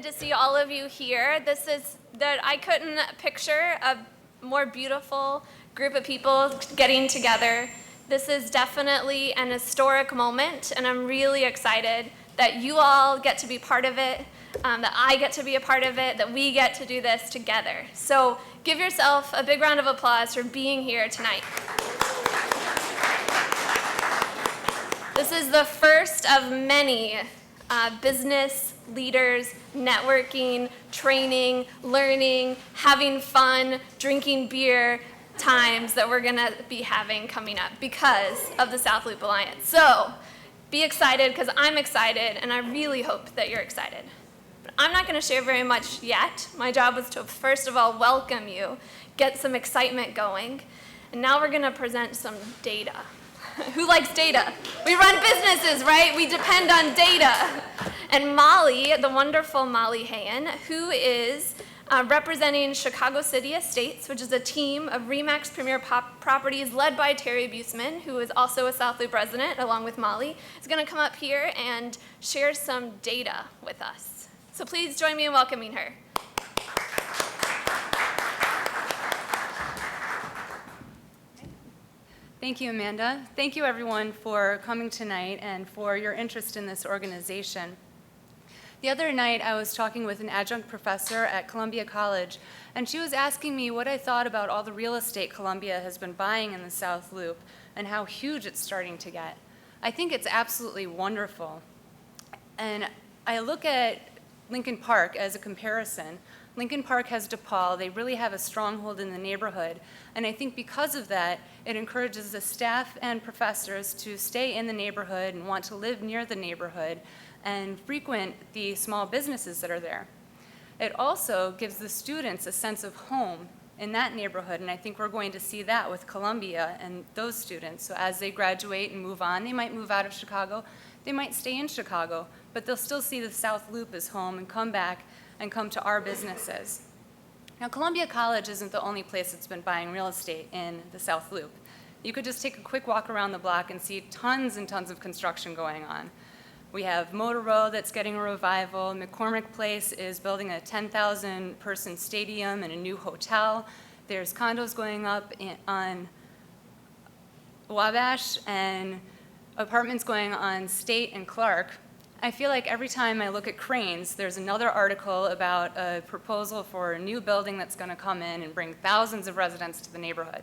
to see all of you here. I couldn't picture a more beautiful group of people getting together. This is definitely an historic moment, and I'm really excited that you all get to be part of it, that I get to be a part of it, that we get to do this together. So give yourself a big round of applause for being here tonight. This is the first of many business leaders, networking, training, learning, having fun, drinking beer times that we're gonna be having coming up because of the South Loop Alliance. So be excited, because I'm excited, and I really hope that you're excited. But I'm not gonna share very much yet. My job was to first of all welcome you, get some excitement going, and now we're gonna present some data. Who likes data? We run businesses, right? We depend on data. And Molly, the wonderful Molly Hayen, who is representing Chicago City Estates, which is a team of RE/MAX Premier Properties led by Terry Buseman, who is also a South Loop resident, along with Molly, is going to come up here and share some data with us. So please join me in welcoming her. Thank you, Amanda. Thank you, everyone, for coming tonight and for your interest in this organization. The other night, I was talking with an adjunct professor at Columbia College, and she was asking me what I thought about all the real estate Columbia has been buying in the South Loop and how huge it's starting to get. I think it's absolutely wonderful. And I look at Lincoln Park as a comparison. Lincoln Park has DePaul. They really have a stronghold in the neighborhood. And I think because of that, it encourages the staff and professors to stay in the neighborhood and want to live near the neighborhood and frequent the small businesses that are there. It also gives the students a sense of home in that neighborhood, and I think we're going to see that with Columbia and those students. So as they graduate and move on, they might move out of Chicago, they might stay in Chicago, but they'll still see the South Loop as home and come back and come to our businesses. Now, Columbia College isn't the only place that's been buying real estate in the South Loop. You could just take a quick walk around the block and see tons and tons of construction going on. We have Motor Row that's getting a revival. McCormick Place is building a 10,000 person stadium and a new hotel. There's condos going up on Wabash and apartments going on State and Clark. I feel like every time I look at cranes, there's another article about a proposal for a new building that's going to come in and bring thousands of residents to the neighborhood.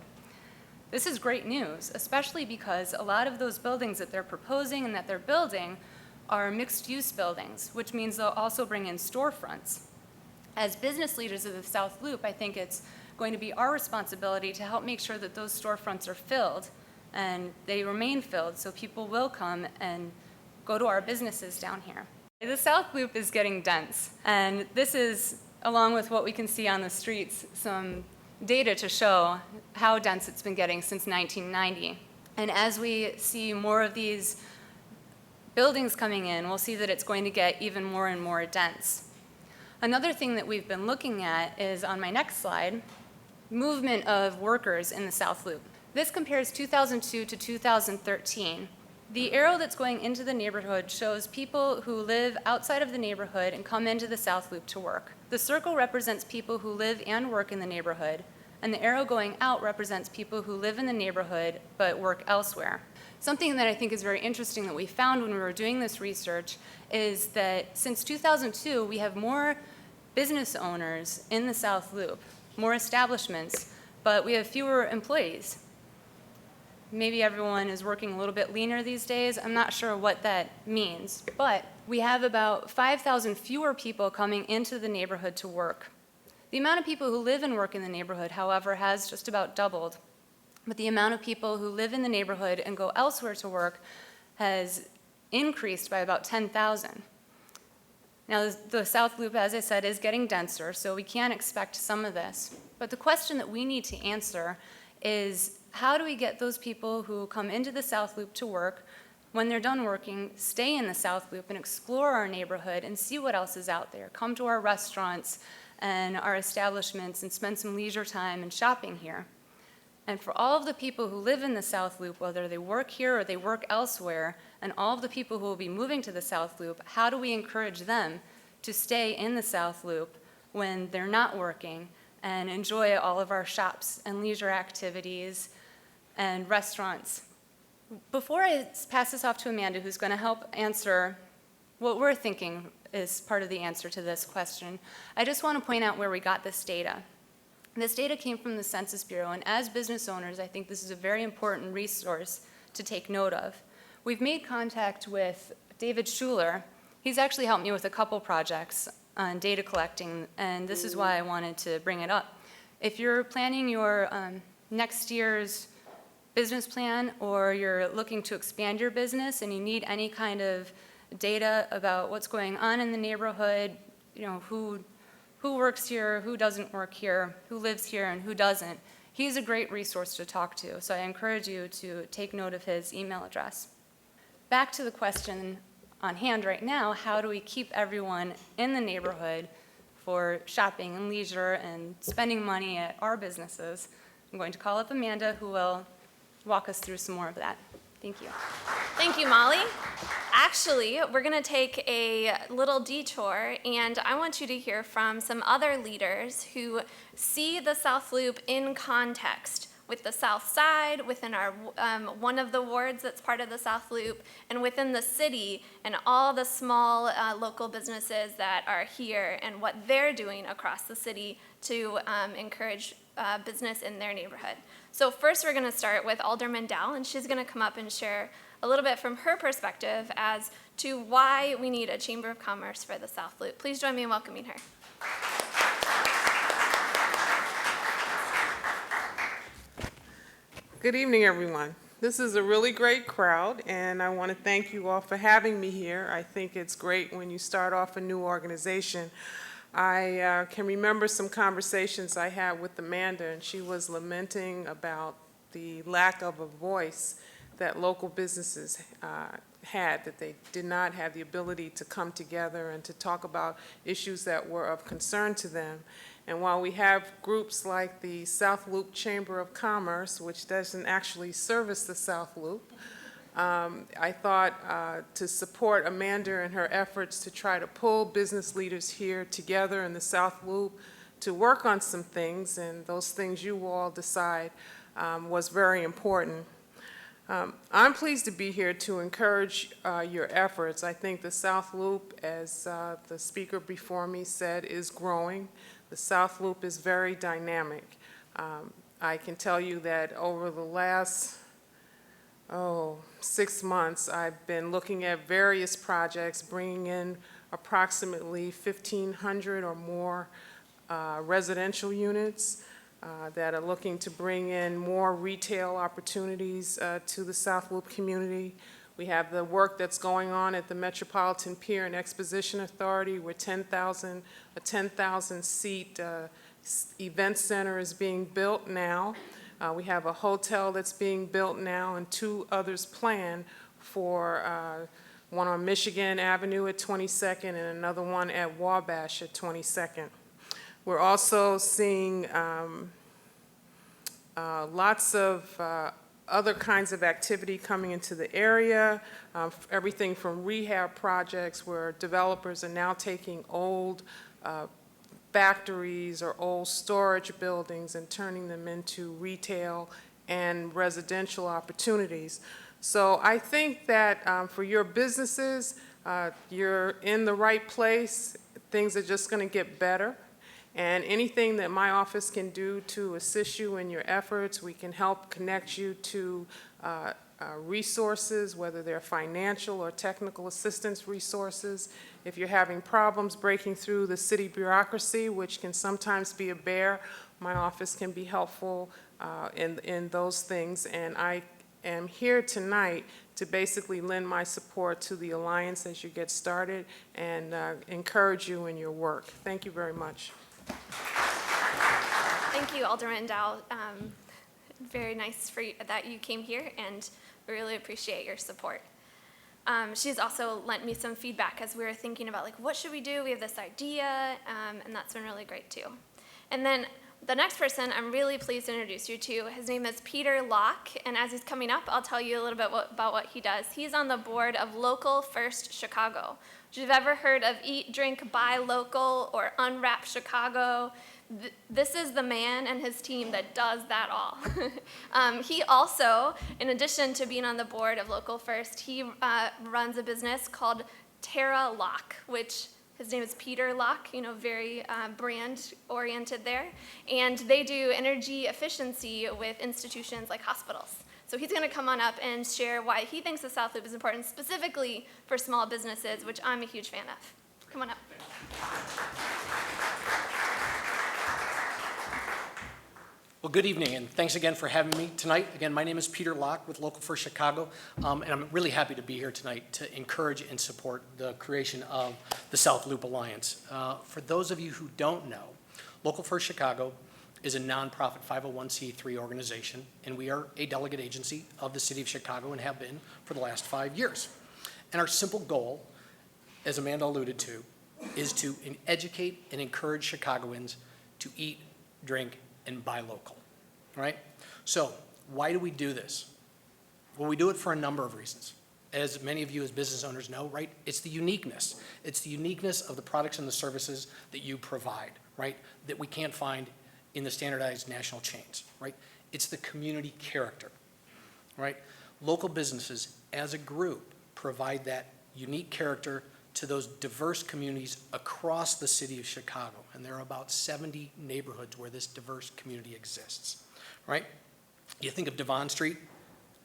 This is great news, especially because a lot of those buildings that they're proposing and that they're building are mixed-use buildings, which means they'll also bring in storefronts. As business leaders of the South Loop, I think it's going to be our responsibility to help make sure that those storefronts are filled and they remain filled so people will come and go to our businesses down here. The South Loop is getting dense, and this is, along with what we can see on the streets, some data to show how dense it's been getting since 1990. And as we see more of these buildings coming in, we'll see that it's going to get even more and more dense. Another thing that we've been looking at is, on my next slide, movement of workers in the South Loop. This compares 2002 to 2013. The arrow that's going into the neighborhood shows people who live outside of the neighborhood and come into the South Loop to work. The circle represents people who live and work in the neighborhood, and the arrow going out represents people who live in the neighborhood but work elsewhere. Something that I think is very interesting that we found when we were doing this research is that since 2002, we have more business owners in the South Loop, more establishments, but we have fewer employees. Maybe everyone is working a little bit leaner these days. I'm not sure what that means, but we have about 5,000 fewer people coming into the neighborhood to work. The amount of people who live and work in the neighborhood, however, has just about doubled. But the amount of people who live in the neighborhood and go elsewhere to work has increased by about 10,000. Now, the South Loop, as I said, is getting denser, so we can expect some of this. But the question that we need to answer is, how do we get those people who come into the South Loop to work, when they're done working, stay in the South Loop and explore our neighborhood and see what else is out there? Come to our restaurants and our establishments and spend some leisure time and shopping here. And for all of the people who live in the South Loop, whether they work here or they work elsewhere, and all of the people who will be moving to the South Loop, how do we encourage them to stay in the South Loop when they're not working and enjoy all of our shops and leisure activities and restaurants. Before I pass this off to Amanda, who's going to help answer what we're thinking is part of the answer to this question, I just want to point out where we got this data. This data came from the Census Bureau, and as business owners, I think this is a very important resource to take note of. We've made contact with David Schuler. He's actually helped me with a couple projects on data collecting, and this is why I wanted to bring it up. If you're planning your next year's business plan, or you're looking to expand your business and you need any kind of data about what's going on in the neighborhood, who works here, who doesn't work here, who lives here and who doesn't, he's a great resource to talk to. So I encourage you to take note of his email address. Back to the question on hand right now, how do we keep everyone in the neighborhood for shopping and leisure and spending money at our businesses? I'm going to call up Amanda, who will walk us through some more of that. Thank you. Thank you, Molly. Actually, we're going to take a little detour, and I want you to hear from some other leaders who see the South Loop in context with the South Side, within our one of the wards that's part of the South Loop, and within the city, and all the small local businesses that are here and what they're doing across the city to encourage business in their neighborhood. So first we're going to start with Alderman Dow, and she's going to come up and share a little bit from her perspective as to why we need a Chamber of Commerce for the South Loop. Please join me in welcoming her. Good evening, everyone. This is a really great crowd, and I want to thank you all for having me here. I think it's great when you start off a new organization. I can remember some conversations I had with Amanda, and she was lamenting about the lack of a voice that local businesses had, that they did not have the ability to come together and to talk about issues that were of concern to them. And while we have groups like the South Loop Chamber of Commerce, which doesn't actually service the South Loop, I thought to support Amanda in her efforts to try to pull business leaders here together in the South Loop to work on some things, and those things you all decide was very important. I'm pleased to be here to encourage your efforts. I think the South Loop, as the speaker before me said, is growing. The South Loop is very dynamic. I can tell you that over the last 6 months, I've been looking at various projects, bringing in approximately 1,500 or more residential units that are looking to bring in more retail opportunities to the South Loop community. We have the work that's going on at the Metropolitan Pier and Exposition Authority, where a 10,000-seat event center is being built now. We have a hotel that's being built now and 2 others planned for one on Michigan Avenue at 22nd and another one at Wabash at 22nd. We're also seeing lots of other kinds of activity coming into the area, everything from rehab projects where developers are now taking old factories or old storage buildings and turning them into retail and residential opportunities. So I think that for your businesses, you're in the right place. Things are just going to get better. And anything that my office can do to assist you in your efforts, we can help connect you to resources, whether they're financial or technical assistance resources. If you're having problems breaking through the city bureaucracy, which can sometimes be a bear, my office can be helpful in those things. And I am here tonight to basically lend my support to the Alliance as you get started and encourage you in your work. Thank you very much. Thank you, Alderman Dow. Very nice that you came here, and we really appreciate your support. She's also lent me some feedback as we were thinking about, like, what should we do? We have this idea, and that's been really great, too. And then the next person I'm really pleased to introduce you to, his name is Peter Locke, and as he's coming up, I'll tell you a little bit about what he does. He's on the board of Local First Chicago, If you've ever heard of Eat, Drink, Buy Local or Unwrap Chicago, this is the man and his team that does that all. He also, in addition to being on the board of Local First, he runs a business called Terra Lock, which his name is Peter Locke, very brand-oriented there. And they do energy efficiency with institutions like hospitals. So he's going to come on up and share why he thinks the South Loop is important, specifically for small businesses, which I'm a huge fan of. Come on up. Well, good evening, and thanks again for having me tonight. Again, my name is Peter Locke with Local First Chicago, and I'm really happy to be here tonight to encourage and support the creation of the South Loop Alliance. For those of you who don't know, Local First Chicago is a nonprofit 501c3 organization, and we are a delegate agency of the City of Chicago and have been for the last 5 years. And our simple goal, as Amanda alluded to, is to educate and encourage Chicagoans to eat, drink, and buy local, right? So why do we do this? Well, we do it for a number of reasons. As many of you as business owners know, right, it's the uniqueness. It's the uniqueness of the products and the services that you provide, right, that we can't find in the standardized national chains, right? It's the community character, right? Local businesses as a group provide that unique character to those diverse communities across the city of Chicago. And there are about 70 neighborhoods where this diverse community exists, right? You think of Devon Street,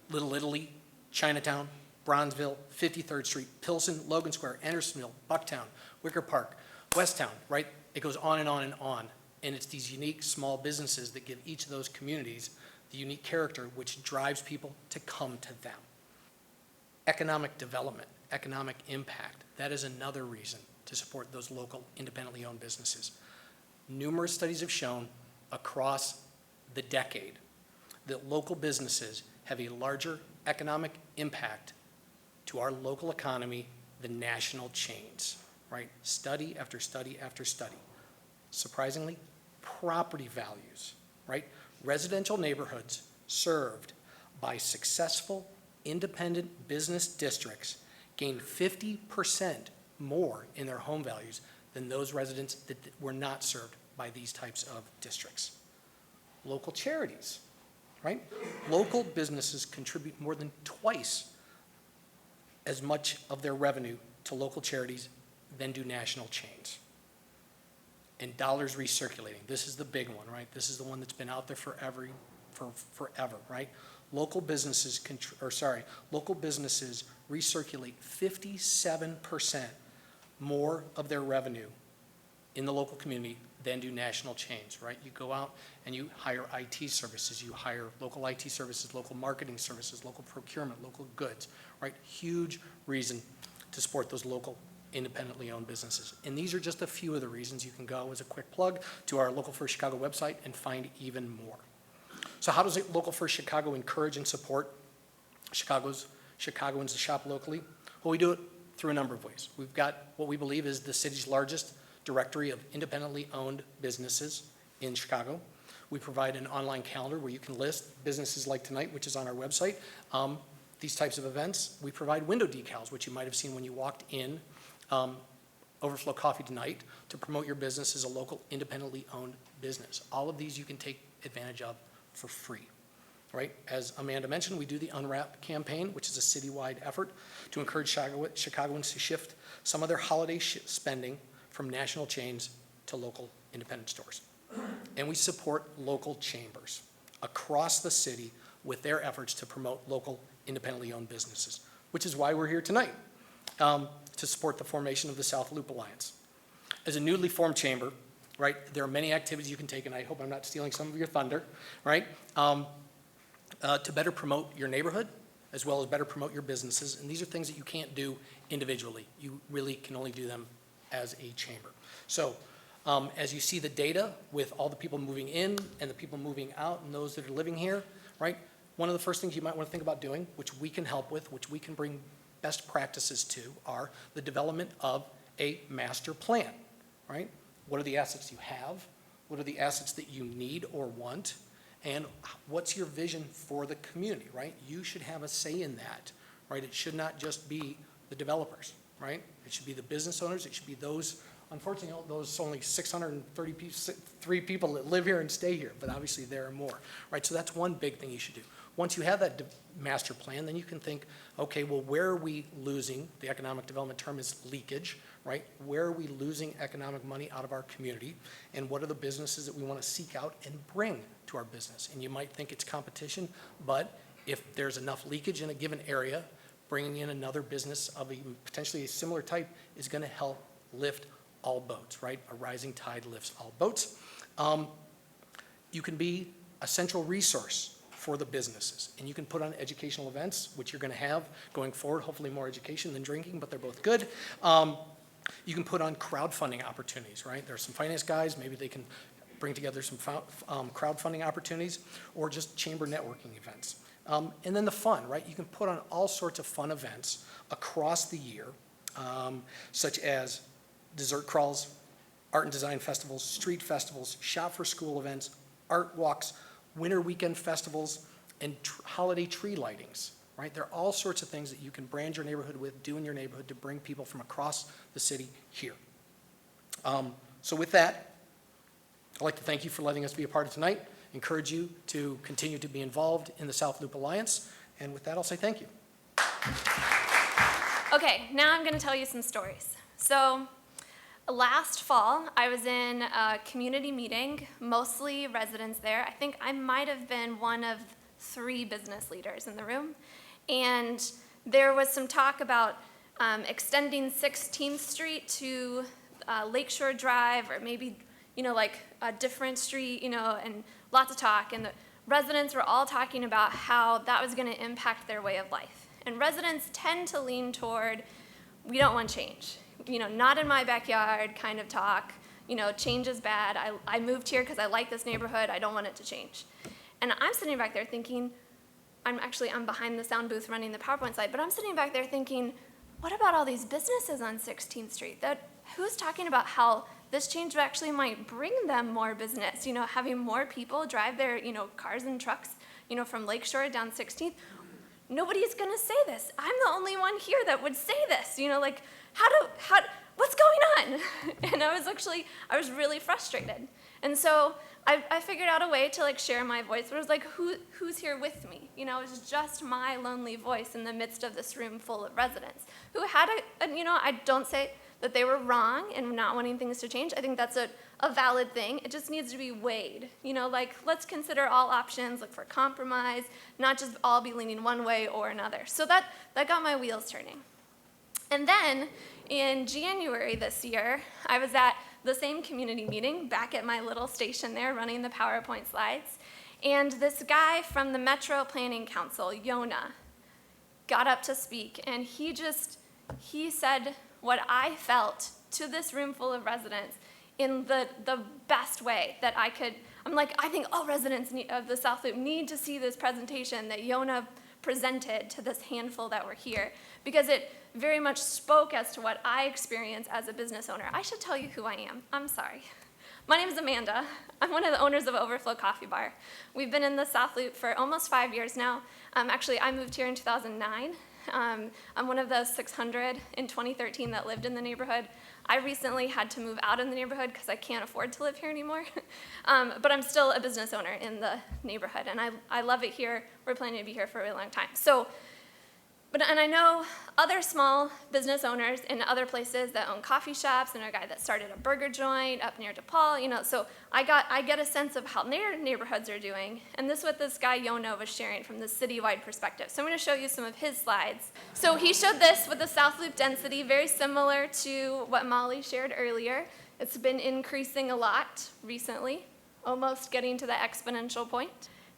Little Italy, Chinatown, Bronzeville, 53rd Street, Pilsen, Logan Square, Andersonville, Bucktown, Wicker Park, Westtown, right? It goes on and on and on. And it's these unique small businesses that give each of those communities the unique character which drives people to come to them. Economic development, economic impact, that is another reason to support those local independently owned businesses. Numerous studies have shown across the decade that local businesses have a larger economic impact to our local economy than national chains, right? Study after study after study. Surprisingly, property values, right? Residential neighborhoods served by successful independent business districts gain 50% more in their home values than those residents that were not served by these types of districts. Local charities, right? Local businesses contribute more than twice as much of their revenue to local charities than do national chains. And dollars recirculating, this is the big one, right? This is the one that's been out there forever, right? Local businesses recirculate 57% more of their revenue in the local community than do national chains, right? You go out and you hire IT services, you hire local IT services, local marketing services, local procurement, local goods, right? Huge reason to support those local independently owned businesses. And these are just a few of the reasons. You can go as a quick plug to our Local First Chicago website and find even more. So how does Local First Chicago encourage and support Chicagoans to shop locally? Well, we do it through a number of ways. We've got what we believe is the city's largest directory of independently owned businesses in Chicago. We provide an online calendar where you can list businesses like tonight, which is on our website. These types of events. We provide window decals, which you might have seen when you walked in Overflow Coffee tonight, to promote your business as a local independently owned business. All of these you can take advantage of for free, right? As Amanda mentioned, we do the Unwrap campaign, which is a citywide effort to encourage Chicagoans to shift some of their holiday spending from national chains to local independent stores. And we support local chambers across the city with their efforts to promote local independently owned businesses, which is why we're here tonight, to support the formation of the South Loop Alliance. As a newly formed chamber, right, there are many activities you can take, and I hope I'm not stealing some of your thunder, right, to better promote your neighborhood, as well as better promote your businesses. And these are things that you can't do individually. You really can only do them as a chamber. So as you see the data with all the people moving in and the people moving out and those that are living here, right, one of the first things you might want to think about doing, which we can help with, which we can bring best practices to, are the development of a master plan, right? What are the assets you have? What are the assets that you need or want? And what's your vision for the community, right? You should have a say in that, right? It should not just be the developers, right? It should be the business owners, it should be those, unfortunately, those only 633 people that live here and stay here, but obviously there are more, right? So that's one big thing you should do. Once you have that master plan, then you can think, okay, well, where are we losing? The economic development term is leakage, right? Where are we losing economic money out of our community? And what are the businesses that we want to seek out and bring to our business? And you might think it's competition, but if there's enough leakage in a given area, bringing in another business of potentially a similar type is going to help lift all boats, right? A rising tide lifts all boats. You can be a central resource for the businesses, and you can put on educational events, which you're going to have going forward, hopefully more education than drinking, but they're both good. You can put on crowdfunding opportunities, right? There are some finance guys, maybe they can bring together some crowdfunding opportunities, or just chamber networking events. And then the fun, right? You can put on all sorts of fun events across the year, such as dessert crawls, art and design festivals, street festivals, shop for school events, art walks, winter weekend festivals, and holiday tree lightings, right? There are all sorts of things that you can brand your neighborhood with, do in your neighborhood to bring people from across the city here. So with that, I'd like to thank you for letting us be a part of tonight, encourage you to continue to be involved in the South Loop Alliance, and with that, I'll say thank you. Okay, now I'm going to tell you some stories. So last fall, I was in a community meeting, mostly residents there. I think I might have been one of 3 business leaders in the room. And there was some talk about extending 16th Street to Lakeshore Drive, or maybe, like a different street, and lots of talk. And the residents were all talking about how that was going to impact their way of life. And residents tend to lean toward, we don't want change. Not in my backyard kind of talk. Change is bad. I moved here because I like this neighborhood. I don't want it to change. And I'm sitting back there thinking, I'm behind the sound booth running the PowerPoint slide, but I'm sitting back there thinking, what about all these businesses on 16th Street? Who's talking about how this change actually might bring them more business? Having more people drive their, cars and trucks, from Lakeshore down 16th. Nobody's gonna say this. I'm the only one here that would say this. What's going on? And I was really frustrated. And so I figured out a way to share my voice. But it was like, who's here with me? It was just my lonely voice in the midst of this room full of residents who had I don't say that they were wrong in not wanting things to change. I think that's a valid thing. It just needs to be weighed. Let's consider all options, look for compromise, not just all be leaning one way or another. So that got my wheels turning. And then in January this year, I was at the same community meeting back at my little station there running the PowerPoint slides. And this guy from the Metro Planning Council, Yona, got up to speak. And he said what I felt to this room full of residents in the best way that I could. I think all residents of the South Loop need to see this presentation that Yona presented to this handful that were here, because it very much spoke as to what I experience as a business owner. I should tell you who I am. I'm sorry. My name is Amanda. I'm one of the owners of Overflow Coffee Bar. We've been in the South Loop for almost 5 years now. Actually, I moved here in 2009. I'm one of those 600 in 2013 that lived in the neighborhood. I recently had to move out of the neighborhood because I can't afford to live here anymore. But I'm still a business owner in the neighborhood, and I love it here. We're planning to be here for a really long time. And I know other small business owners in other places that own coffee shops, and a guy that started a burger joint up near DePaul, so I get a sense of how their neighborhoods are doing, and this is what this guy Yono was sharing from the citywide perspective. So I'm going to show you some of his slides. So he showed this with the South Loop density, very similar to what Molly shared earlier. It's been increasing a lot recently, almost getting to the exponential point.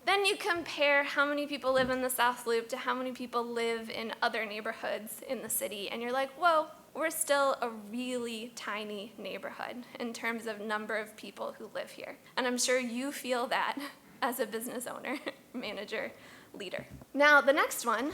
Then you compare how many people live in the South Loop to how many people live in other neighborhoods in the city, and you're like, whoa, we're still a really tiny neighborhood in terms of number of people who live here. And I'm sure you feel that as a business owner, manager, leader. Now, the next one,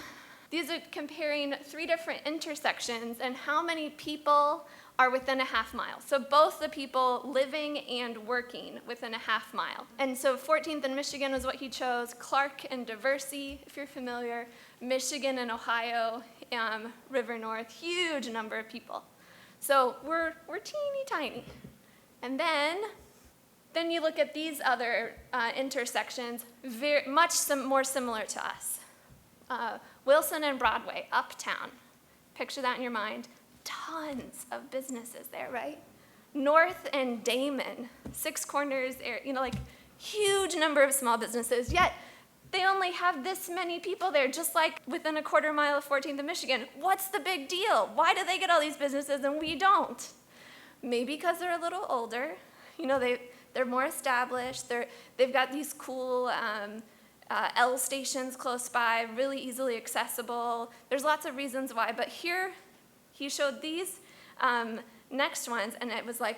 these are comparing 3 different intersections and how many people are within a half mile. So both the people living and working within a half mile. And so 14th and Michigan was what he chose. Clark and Diversey, if you're familiar, Michigan and Ohio, River North, huge number of people. So we're teeny tiny. And then you look at these other intersections, much more similar to us. Wilson and Broadway, uptown. Picture that in your mind. Tons of businesses there, right? North and Damon, Six Corners, like huge number of small businesses, yet they only have this many people there, just like within a quarter mile of 14th and Michigan. What's the big deal? Why do they get all these businesses and we don't? Maybe because they're a little older. They're more established. They've got these cool L stations close by, really easily accessible. There's lots of reasons why, but here he showed these next ones, and it was like,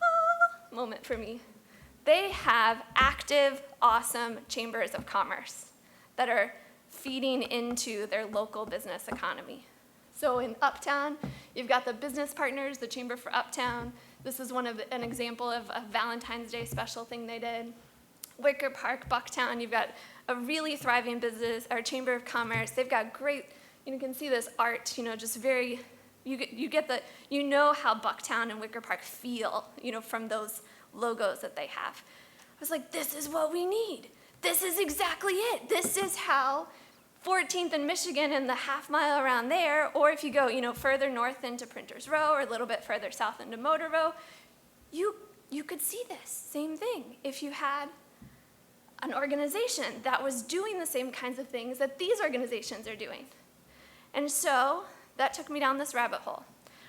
ah, moment for me. They have active, awesome chambers of commerce that are feeding into their local business economy. So in Uptown, you've got the business partners, the Chamber for Uptown. This is an example of a Valentine's Day special thing they did. Wicker Park, Bucktown, you've got a really thriving business, or Chamber of Commerce. They've got great, you can see this art, just very, you know how Bucktown and Wicker Park feel, from those logos that they have. I was like, this is what we need. This is exactly it. This is how 14th and Michigan and the half mile around there, or if you go, further north into Printers Row or a little bit further south into Motor Row, you could see this same thing if you had an organization that was doing the same kinds of things that these organizations are doing. And so that took me down this rabbit hole.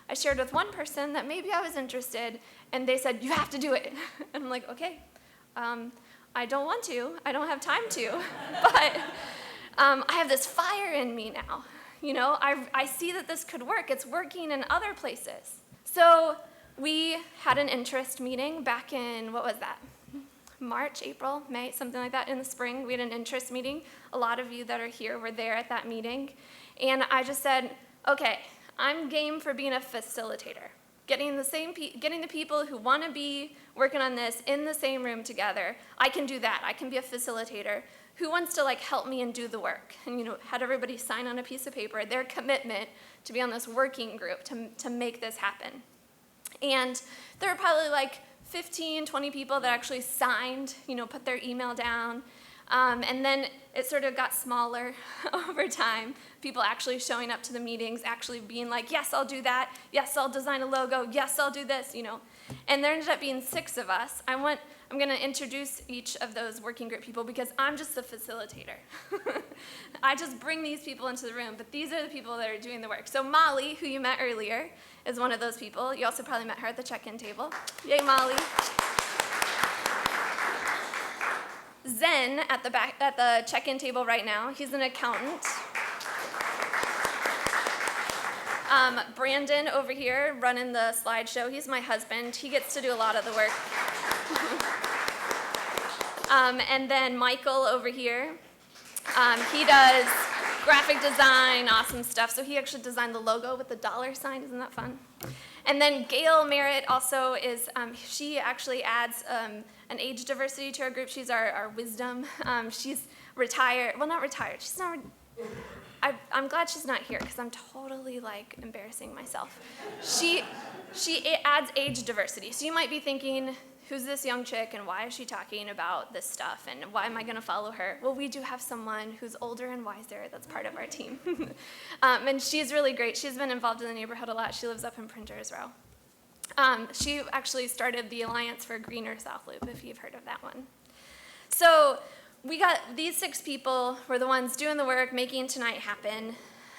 I shared with one person that maybe I was interested, and they said, you have to do it. And I'm like, okay, I don't want to, I don't have time to, but I have this fire in me now. I see that this could work. It's working in other places. So we had an interest meeting back in, what was that? March, April, May, something like that in the spring. We had an interest meeting. A lot of you that are here were there at that meeting. And I just said, okay, I'm game for being a facilitator. Getting the people who want to be working on this in the same room together. I can do that. I can be a facilitator. Who wants to help me and do the work? And had everybody sign on a piece of paper their commitment to be on this working group to make this happen. And there were probably 15, 20 people that actually signed, put their email down. And then it sort of got smaller over time. People actually showing up to the meetings, actually being like, yes, I'll do that. Yes, I'll design a logo. Yes, I'll do this, And there ended up being 6 of us. I'm going to introduce each of those working group people because I'm just the facilitator. I just bring these people into the room, but these are the people that are doing the work. So Molly, who you met earlier, is one of those people. You also probably met her at the check-in table. Yay, Molly. Zen at the check-in table right now. He's an accountant. Brandon over here running the slideshow. He's my husband. He gets to do a lot of the work. And then Michael over here. He does graphic design, awesome stuff. So he actually designed the logo with the $ sign. Isn't that fun? And then Gail Merritt also is, she actually adds an age diversity to our group. She's our wisdom. She's retired. Well, not retired. She's not. I'm glad she's not here because I'm totally embarrassing myself. She adds age diversity. So you might be thinking, who's this young chick and why is she talking about this stuff and why am I going to follow her? Well, we do have someone who's older and wiser that's part of our team. And she's really great. She's been involved in the neighborhood a lot. She lives up in Printers Row. She actually started the Alliance for a Greener South Loop, if you've heard of that one. So we got these 6 people were the ones doing the work, making tonight happen.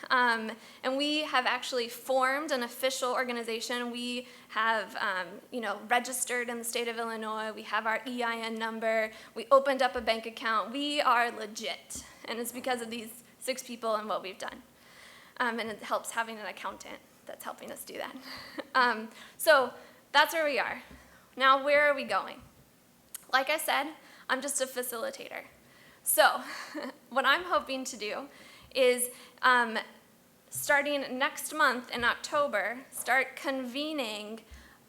And we have actually formed an official organization. We have, registered in the state of Illinois. We have our EIN number. We opened up a bank account. We are legit. And it's because of these 6 people and what we've done. And it helps having an accountant that's helping us do that. So that's where we are. Now, where are we going? Like I said, I'm just a facilitator. So what I'm hoping to do is starting next month in October, start convening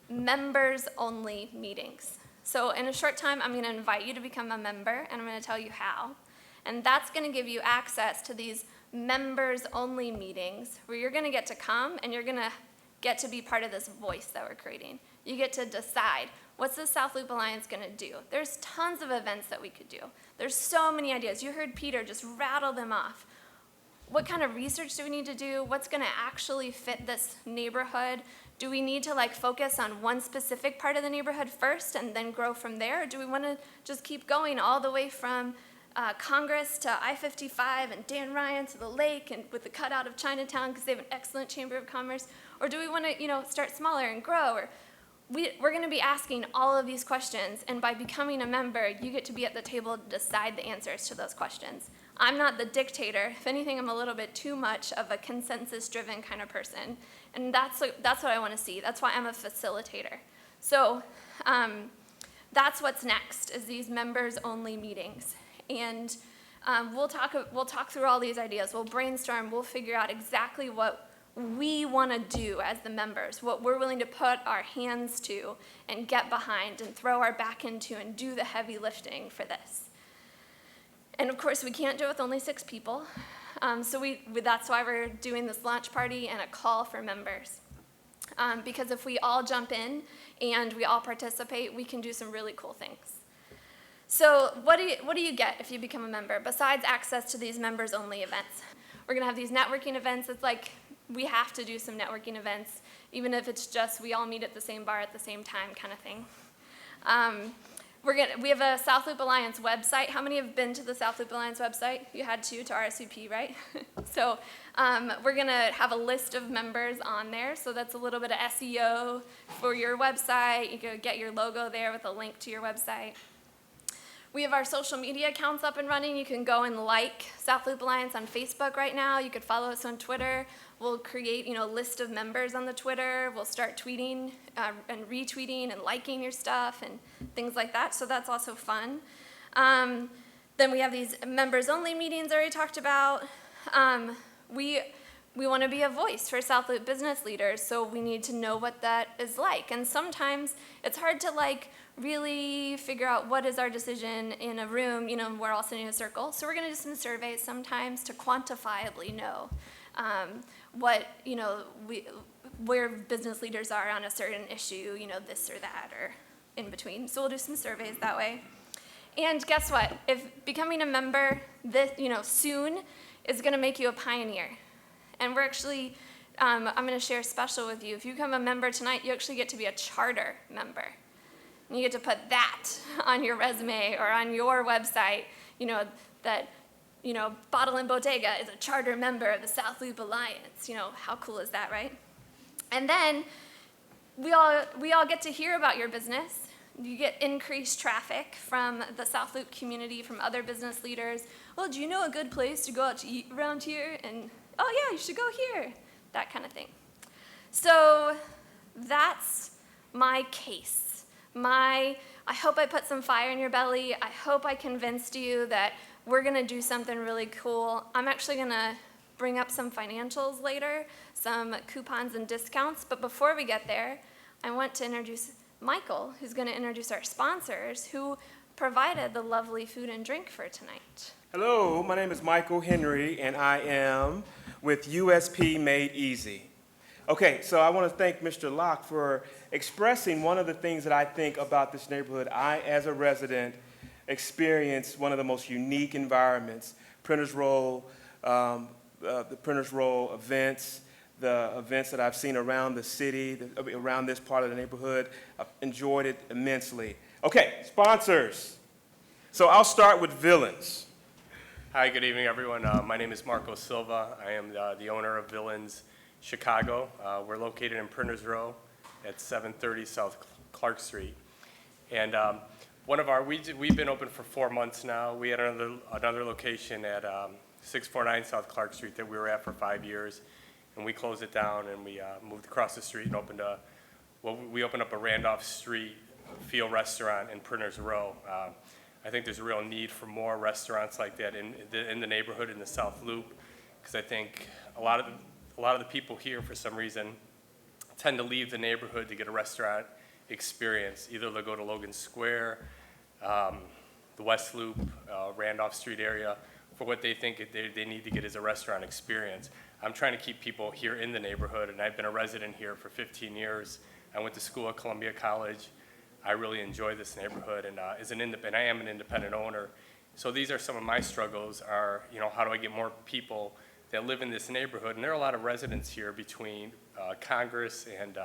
members-only meetings. So in a short time, I'm going to invite you to become a member, and I'm going to tell you how. And that's going to give you access to these members-only meetings where you're going to get to come and you're going to get to be part of this voice that we're creating. You get to decide, what's the South Loop Alliance going to do? There's tons of events that we could do. There's so many ideas. You heard Peter just rattle them off. What kind of research do we need to do? What's going to actually fit this neighborhood? Do we need to focus on one specific part of the neighborhood first and then grow from there? Or do we want to just keep going all the way from Congress to I-55 and Dan Ryan to the lake and with the cutout of Chinatown because they have an excellent Chamber of Commerce? Or do we want to start smaller and grow? Or we're going to be asking all of these questions, and by becoming a member, you get to be at the table to decide the answers to those questions. I'm not the dictator. If anything, I'm a little bit too much of a consensus-driven kind of person, and that's what I want to see. That's why I'm a facilitator. So that's what's next, is these members-only meetings, and we'll talk through all these ideas. We'll brainstorm. We'll figure out exactly what we want to do as the members, what we're willing to put our hands to and get behind and throw our back into and do the heavy lifting for this. And of course, we can't do it with only 6 people. So that's why we're doing this launch party and a call for members. Because if we all jump in and we all participate, we can do some really cool things. So what do you get if you become a member, besides access to these members-only events? We're going to have these networking events. It's like we have to do some networking events, even if it's just we all meet at the same bar at the same time kind of thing. We have a South Loop Alliance website. How many have been to the South Loop Alliance website? You had to RSVP, right? So we're going to have a list of members on there. So that's a little bit of SEO for your website. You can get your logo there with a link to your website. We have our social media accounts up and running. You can go and like South Loop Alliance on Facebook right now. You could follow us on Twitter. We'll create a list of members on the Twitter. We'll start tweeting and retweeting and liking your stuff and things like that. So that's also fun. Then we have these members-only meetings I already talked about. We want to be a voice for South Loop business leaders, so we need to know what that is like. And sometimes it's hard to really figure out what is our decision in a room, we're all sitting in a circle. So we're going to do some surveys sometimes to quantifiably know where business leaders are on a certain issue, this or that or in between. So we'll do some surveys that way. And guess what? If becoming a member soon is going to make you a pioneer. And we're actually, I'm going to share special with you. If you become a member tonight, you actually get to be a charter member. And you get to put that on your resume or on your website, that Bottle and Bodega is a charter member of the South Loop Alliance. How cool is that, right? And then we all get to hear about your business. You get increased traffic from the South Loop community, from other business leaders. Well, do you know a good place to go out to eat around here? And, oh yeah, you should go here. That kind of thing. So that's my case. I hope I put some fire in your belly. I hope I convinced you that we're going to do something really cool. I'm actually going to bring up some financials later, some coupons and discounts. But before we get there, I want to introduce Michael, who's going to introduce our sponsors, who provided the lovely food and drink for tonight. Hello, my name is Michael Henry, and I am with USP Made Easy. Okay, so I want to thank Mr. Locke for expressing one of the things that I think about this neighborhood. I, as a resident, experienced one of the most unique environments. Printers Row, the Printers Row events, the events that I've seen around the city, around this part of the neighborhood. I've enjoyed it immensely. Okay, sponsors. So I'll start with Villains. Hi, good evening, everyone. My name is Marco Silva. I am the owner of Villains Chicago. We're located in Printers Row at 730 South Clark Street. And we've been open for 4 months now. We had another location at 649 South Clark Street that we were at for 5 years, and we closed it down and we moved across the street and opened up a Randolph Street feel restaurant in Printers Row. I think there's a real need for more restaurants like that in the neighborhood in the South Loop, because I think a lot of a lot of the people here, for some reason, tend to leave the neighborhood to get a restaurant experience. Either they'll go to Logan Square, the West Loop, Randolph Street area, for what they think they need to get as a restaurant experience. I'm trying to keep people here in the neighborhood, and I've been a resident here for 15 years. I went to school at Columbia College. I really enjoy this neighborhood, and I am an independent owner. So these are some of my struggles are, how do I get more people that live in this neighborhood? And there are a lot of residents here between Congress and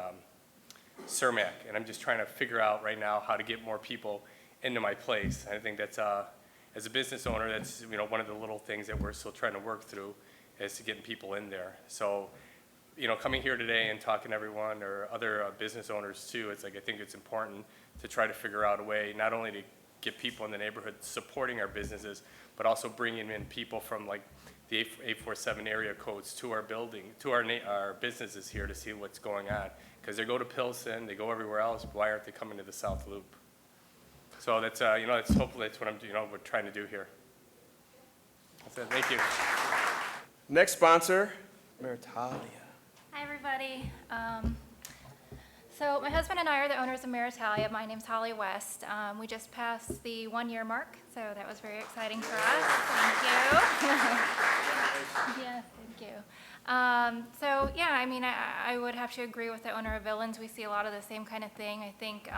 Cermak, and I'm just trying to figure out right now how to get more people into my place. And I think that's, as a business owner, that's one of the little things that we're still trying to work through is to getting people in there. So, coming here today and talking to everyone or other business owners too, it's like I think it's important to try to figure out a way not only to get people in the neighborhood supporting our businesses, but also bringing in people from like the 847 area codes to our building, to our businesses here to see what's going on. Because they go to Pilsen, they go everywhere else, why aren't they coming to the South Loop? So that's, that's hopefully that's what we're trying to do here. That's it. Thank you. Next sponsor, Meritalia. Hi, everybody. So my husband and I are the owners of Meritalia. My name's Holly West. We just passed the 1-year mark, so that was very exciting for us. Thank you. Yeah, thank you. So yeah, I mean, I would have to agree with the owner of Villains. We see a lot of the same kind of thing. I think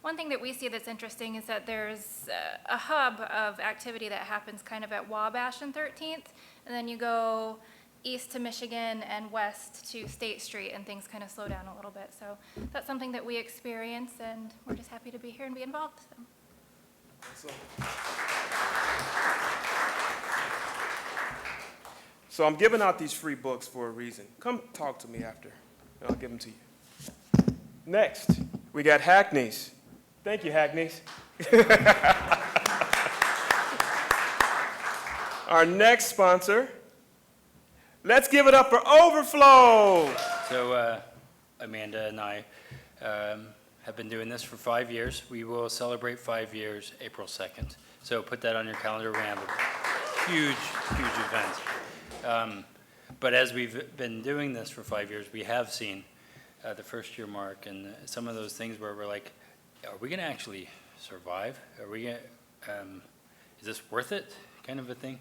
one thing that we see that's interesting is that there's a hub of activity that happens kind of at Wabash and 13th, and then you go east to Michigan and west to State Street, and things kind of slow down a little bit. So that's something that we experience, and we're just happy to be here and be involved. So I'm giving out these free books for a reason. Come talk to me after, and I'll give them to you. Next, we got Hackney's. Thank you, Hackney's. Our next sponsor, let's give it up for Overflow. So Amanda and I have been doing this for 5 years. We will celebrate 5 years April 2nd. So put that on your calendar. We have a huge, huge event. But as we've been doing this for 5 years, we have seen the first year mark and some of those things where we're like, are we going to actually survive? Are we going to, is this worth it? Kind of a thing.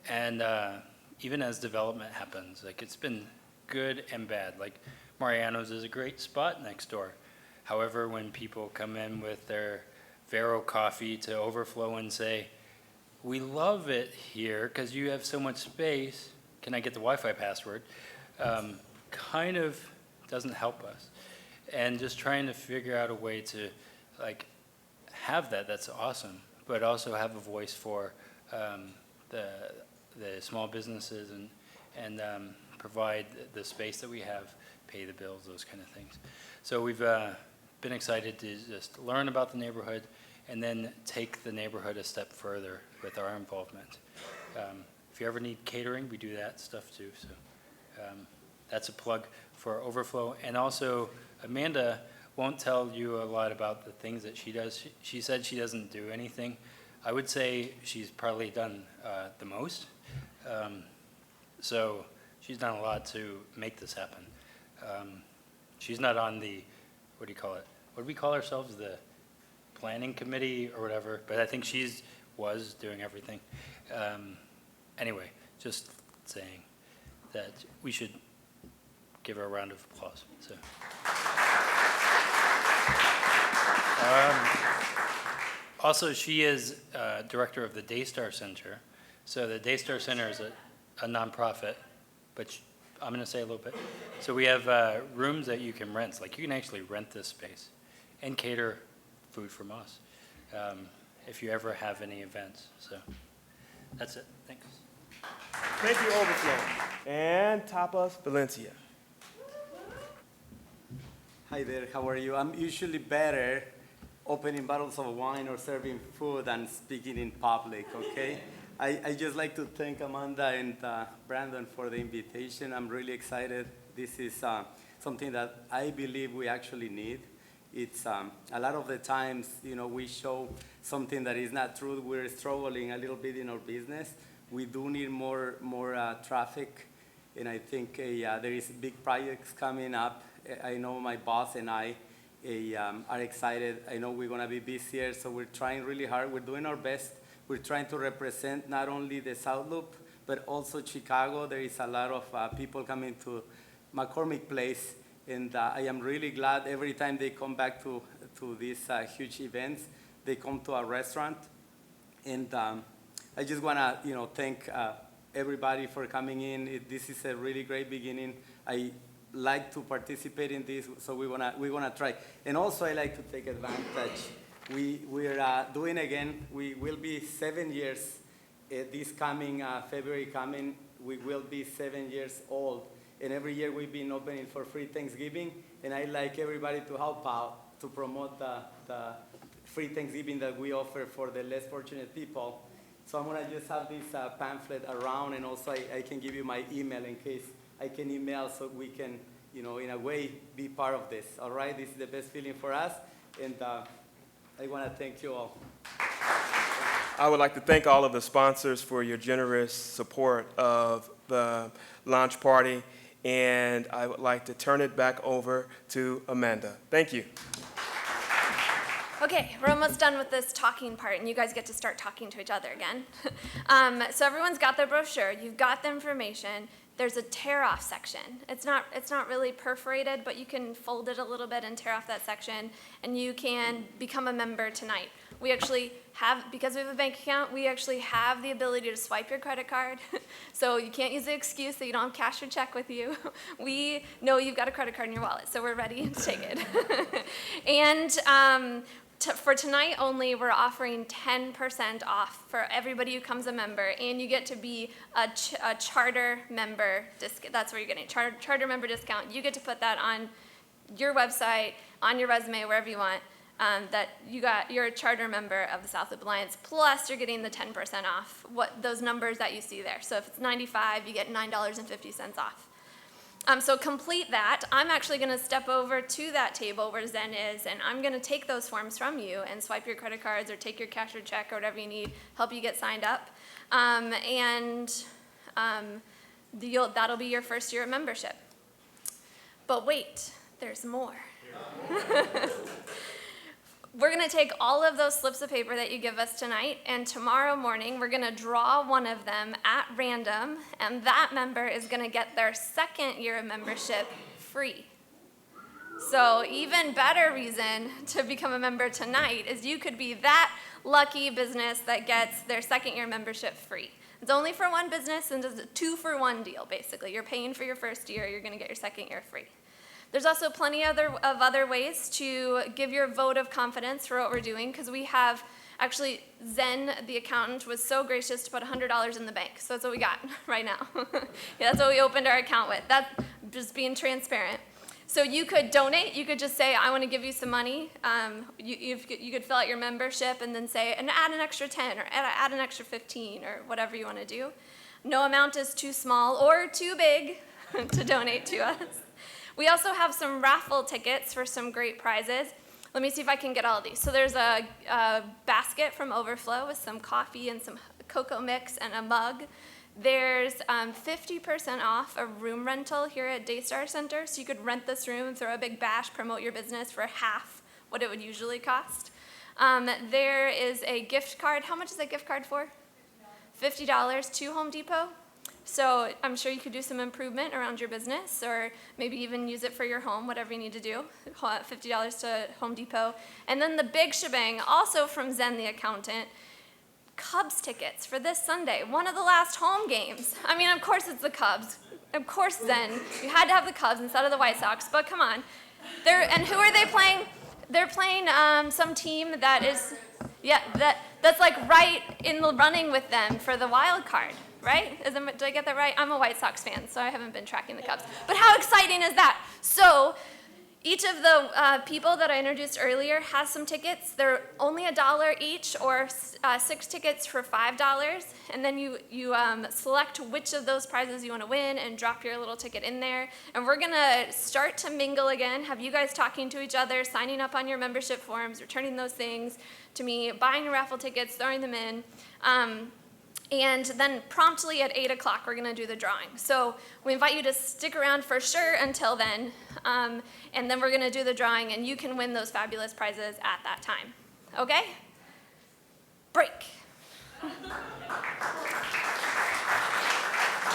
And even as development happens, like it's been good and bad. Like Mariano's is a great spot next door. However, when people come in with their Vero coffee to Overflow and say, we love it here because you have so much space, can I get the Wi-Fi password? Kind of doesn't help us. And just trying to figure out a way to like have that's awesome, but also have a voice for the small businesses and provide the space that we have, pay the bills, those kind of things. So we've been excited to just learn about the neighborhood and then take the neighborhood a step further with our involvement. If you ever need catering, we do that stuff too. So that's a plug for Overflow. And also, Amanda won't tell you a lot about the things that she does. She said she doesn't do anything. I would say she's probably done the most. So she's done a lot to make this happen. She's not on the, what do you call it? What do we call ourselves? The planning committee or whatever, but I think was doing everything. Anyway, just saying that we should give her a round of applause. So. Also, she is director of the Daystar Center. So the Daystar Center is a nonprofit, but I'm going to say a little bit. So we have rooms that you can rent. Like you can actually rent this space and cater food from us if you ever have any events. So that's it. Thanks. Thank you, Overflow. And Tapas Valencia. Hi there, how are you? I'm usually better opening bottles of wine or serving food than speaking in public, okay? I just like to thank Amanda and Brandon for the invitation. I'm really excited. This is something that I believe we actually need. It's a lot of the times, we show something that is not true. We're struggling a little bit in our business. We do need more traffic and I think there is big projects coming up. I know my boss and I are excited. I know we're gonna be busier, so we're trying really hard. We're doing our best. We're trying to represent not only the South Loop, but also Chicago. There is a lot of people coming to McCormick Place, and I am really glad every time they come back to these huge events, they come to our restaurant. And I just wanna, thank everybody for coming in. This is a really great beginning. I like to participate in this, so we wanna try. And also, I like to take advantage. We're doing again. We will be 7 years. This coming February coming, we will be 7 years old. And every year we've been opening for free Thanksgiving, and I like everybody to help out to promote the free Thanksgiving that we offer for the less fortunate people. So I'm gonna just have this pamphlet around, and also I can give you my email in case I can email so we can, in a way, be part of this. All right, this is the best feeling for us, and I wanna thank you all. I would like to thank all of the sponsors for your generous support of the launch party, and I would like to turn it back over to Amanda. Thank you. Okay, we're almost done with this talking part, and you guys get to start talking to each other again. So everyone's got their brochure. You've got the information. There's a tear-off section. It's not really perforated, but you can fold it a little bit and tear off that section, and you can become a member tonight. We actually have, because we have a bank account, we actually have the ability to swipe your credit card. So you can't use the excuse that you don't have cash or check with you. We know you've got a credit card in your wallet, so we're ready to take it. And for tonight only, we're offering 10% off for everybody who becomes a member, and you get to be a charter member discount. That's where you're getting charter member discount. You get to put that on your website, on your resume, wherever you want. That you're a charter member of the South Loop Alliance, plus you're getting the 10% off, those numbers that you see there. So if it's $95, you get $9.50 off. So complete that. I'm actually gonna step over to that table where Zen is, and I'm gonna take those forms from you and swipe your credit cards or take your cash or check or whatever you need, help you get signed up. That'll be your first year of membership. But wait, there's more. We're gonna take all of those slips of paper that you give us tonight, and tomorrow morning, we're gonna draw one of them at random, and that member is gonna get their second year of membership free. So even better reason to become a member tonight is you could be that lucky business that gets their second year membership free. It's only for one business, and it's a 2-for-1 deal, basically. You're paying for your first year, you're gonna get your second year free. There's also plenty of other ways to give your vote of confidence for what we're doing, because we have, actually, Zen, the accountant, was so gracious to put $100 in the bank. So that's what we got right now. Yeah, that's what we opened our account with. That's just being transparent. So you could donate. You could just say, I want to give you some money. You could fill out your membership and then say, and add an extra 10 or add an extra 15 or whatever you want to do. No amount is too small or too big to donate to us. We also have some raffle tickets for some great prizes. Let me see if I can get all of these. So there's a basket from Overflow with some coffee and some cocoa mix and a mug. There's 50% off a room rental here at Daystar Center. So you could rent this room, throw a big bash, promote your business for half what it would usually cost. There is a gift card. How much is that gift card for? $50 to Home Depot. So I'm sure you could do some improvement around your business, or maybe even use it for your home, whatever you need to do. $50 to Home Depot. And then the big shebang, also from Zen the accountant, Cubs tickets for this Sunday, one of the last home games. I mean, of course it's the Cubs. Of course, Zen, you had to have the Cubs instead of the White Sox, but come on. And who are they playing? They're playing some team that is, that's like right in the running with them for the wild card. Right? Did I get that right? I'm a White Sox fan, so I haven't been tracking the Cubs. But how exciting is that? So each of the people that I introduced earlier has some tickets. They're only $1 each, or 6 tickets for $5. And then you select which of those prizes you want to win and drop your little ticket in there. And we're going to start to mingle again, have you guys talking to each other, signing up on your membership forms, returning those things to me, buying your raffle tickets, throwing them in. And then promptly at 8 o'clock, we're going to do the drawing. So we invite you to stick around for sure until then. And then we're going to do the drawing, and you can win those fabulous prizes at that time. Okay?